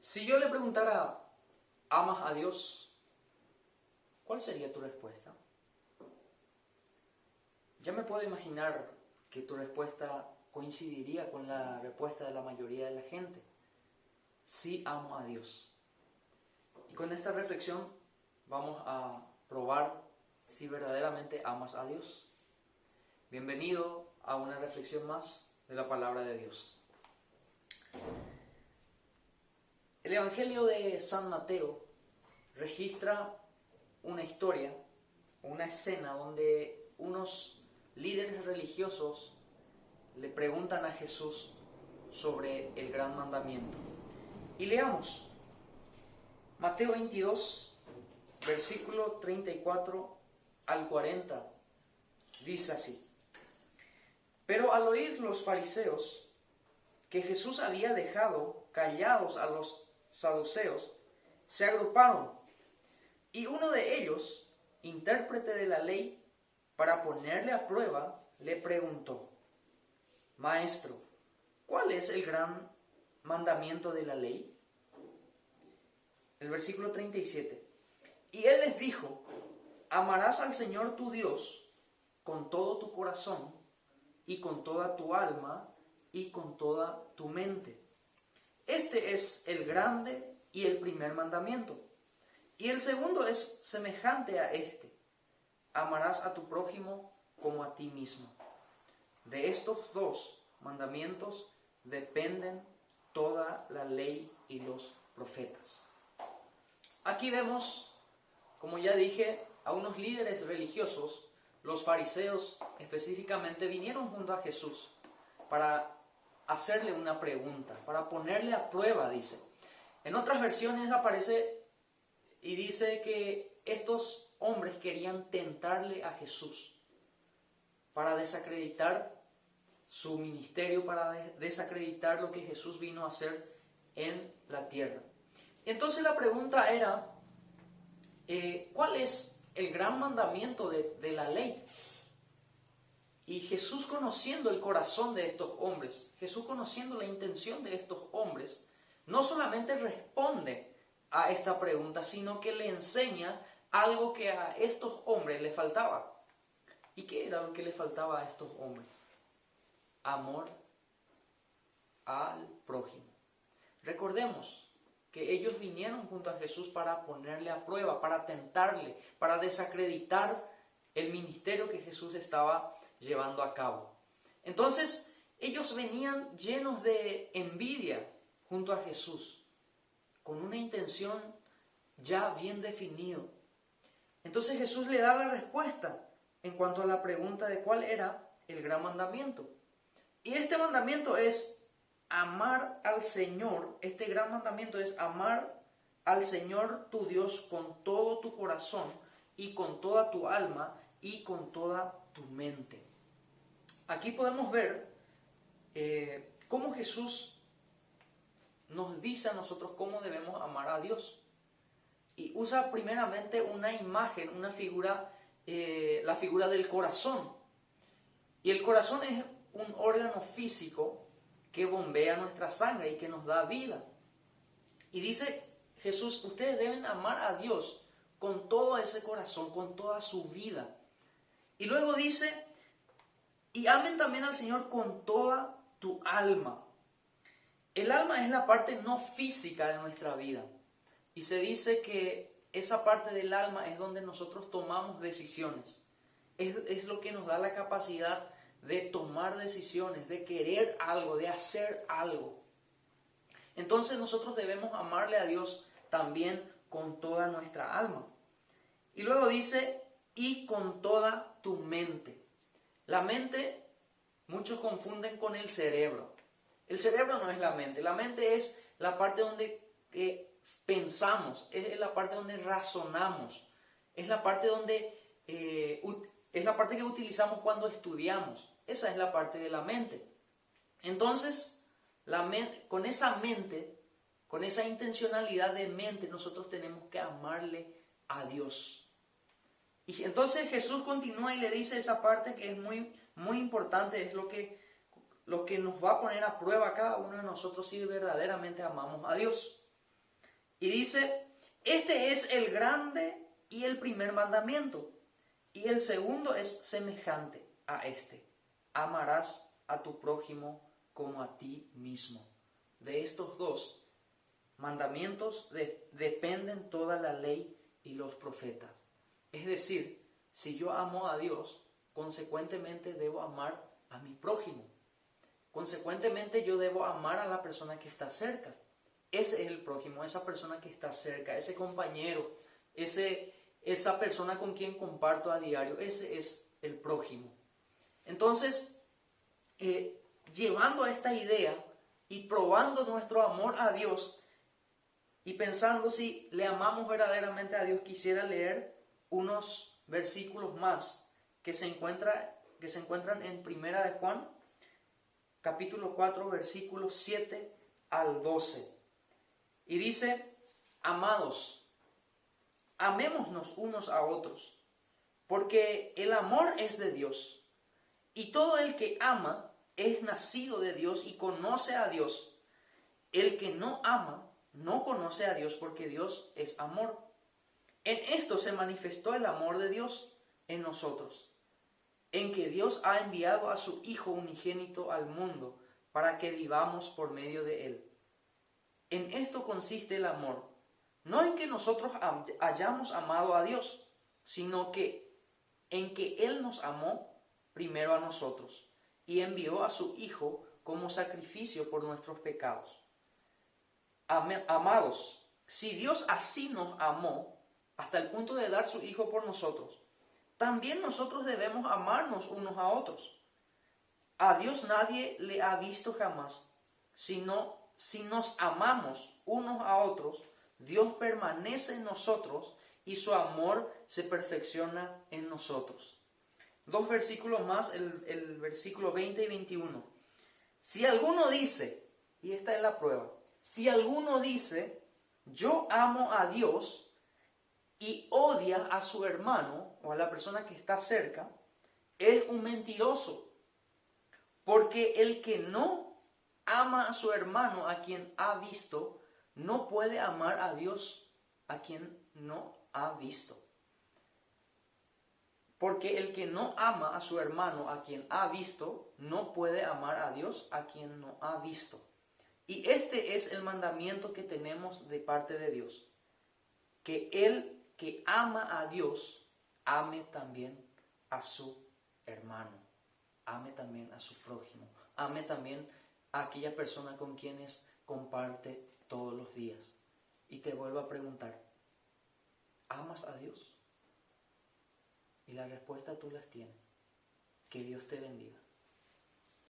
Si yo le preguntara, ¿amas a Dios? ¿Cuál sería tu respuesta? Ya me puedo imaginar que tu respuesta coincidiría con la respuesta de la mayoría de la gente. Sí, amo a Dios. Y con esta reflexión vamos a probar si verdaderamente amas a Dios. Bienvenido a una reflexión más de la palabra de Dios. El Evangelio de San Mateo registra una historia, una escena donde unos líderes religiosos le preguntan a Jesús sobre el gran mandamiento. Y leamos Mateo 22, versículo 34 al 40. Dice así: Pero al oír los fariseos que Jesús había dejado callados a los saduceos, se agruparon, y uno de ellos, intérprete de la ley, para ponerle a prueba, le preguntó: Maestro, ¿cuál es el gran mandamiento de la ley? El versículo 37. Y él les dijo: Amarás al Señor tu Dios con todo tu corazón, y con toda tu alma, y con toda tu mente. Este es el grande y el primer mandamiento. Y el segundo es semejante a este: amarás a tu prójimo como a ti mismo. De estos dos mandamientos dependen toda la ley y los profetas. Aquí vemos, como ya dije, a unos líderes religiosos. Los fariseos específicamente vinieron junto a Jesús para hacerle una pregunta, para ponerle a prueba, dice. En otras versiones aparece y dice que estos hombres querían tentarle a Jesús para desacreditar su ministerio, para desacreditar lo que Jesús vino a hacer en la tierra. Entonces la pregunta era, ¿cuál es el gran mandamiento de la ley? Y Jesús, conociendo el corazón de estos hombres, Jesús conociendo la intención de estos hombres, no solamente responde a esta pregunta, sino que le enseña algo que a estos hombres les faltaba. ¿Y qué era lo que le faltaba a estos hombres? Amor al prójimo. Recordemos que ellos vinieron junto a Jesús para ponerle a prueba, para tentarle, para desacreditar el ministerio que Jesús estaba llevando a cabo. Entonces, ellos venían llenos de envidia junto a Jesús, con una intención ya bien definida. Entonces Jesús le da la respuesta en cuanto a la pregunta de cuál era el gran mandamiento. Y este mandamiento es amar al Señor. Este gran mandamiento es amar al Señor tu Dios con todo tu corazón y con toda tu alma y con toda tu mente. Aquí podemos ver cómo Jesús nos dice a nosotros cómo debemos amar a Dios. Y usa primeramente una imagen, una figura, la figura del corazón. Y el corazón es un órgano físico que bombea nuestra sangre y que nos da vida. Y dice Jesús, ustedes deben amar a Dios con todo ese corazón, con toda su vida. Y luego dice, y amen también al Señor con toda tu alma. El alma es la parte no física de nuestra vida. Y se dice que esa parte del alma es donde nosotros tomamos decisiones. Es lo que nos da la capacidad de tomar decisiones, de querer algo, de hacer algo. Entonces nosotros debemos amarle a Dios también con toda nuestra alma. Y luego dice, y con toda tu mente. La mente, muchos confunden con el cerebro. El cerebro no es la mente es la parte donde pensamos, es la parte donde razonamos, es la parte donde es la parte que utilizamos cuando estudiamos. Esa es la parte de la mente. Entonces, con esa mente, con esa intencionalidad de mente, nosotros tenemos que amarle a Dios. Y entonces Jesús continúa y le dice esa parte que es muy, muy importante, es lo que nos va a poner a prueba a cada uno de nosotros si verdaderamente amamos a Dios. Y dice, este es el grande y el primer mandamiento. Y el segundo es semejante a este. Amarás a tu prójimo como a ti mismo. De estos dos mandamientos dependen toda la ley y los profetas. Es decir, si yo amo a Dios, consecuentemente debo amar a mi prójimo. Consecuentemente yo debo amar a la persona que está cerca. Ese es el prójimo, esa persona que está cerca, ese compañero, esa persona con quien comparto a diario, ese es el prójimo. Entonces, llevando esta idea y probando nuestro amor a Dios y pensando si le amamos verdaderamente a Dios, quisiera leer unos versículos más que se encuentran en Primera de Juan, capítulo 4, versículos 7 al 12. Y dice, amados, amémonos unos a otros, porque el amor es de Dios, y todo el que ama es nacido de Dios y conoce a Dios. El que no ama no conoce a Dios, porque Dios es amor. En esto se manifestó el amor de Dios en nosotros, en que Dios ha enviado a su Hijo unigénito al mundo para que vivamos por medio de Él. En esto consiste el amor, no en que nosotros hayamos amado a Dios, sino que en que Él nos amó primero a nosotros y envió a su Hijo como sacrificio por nuestros pecados. Amados, si Dios así nos amó hasta el punto de dar su Hijo por nosotros, también nosotros debemos amarnos unos a otros. A Dios nadie le ha visto jamás, sino si nos amamos unos a otros, Dios permanece en nosotros y su amor se perfecciona en nosotros. Dos versículos más, el versículo 20 y 21. Si alguno dice, y esta es la prueba, si alguno dice, yo amo a Dios y odia a su hermano o a la persona que está cerca, es un mentiroso. Porque el que no ama a su hermano a quien ha visto, no puede amar a Dios a quien no ha visto. Porque el que no ama a su hermano a quien ha visto, no puede amar a Dios a quien no ha visto. Y este es el mandamiento que tenemos de parte de Dios, que el que ama a Dios, ame también a su hermano, ame también a su prójimo, ame también a aquella persona con quienes comparte todos los días. Y te vuelvo a preguntar, ¿amas a Dios? Y la respuesta tú las tienes. Que Dios te bendiga.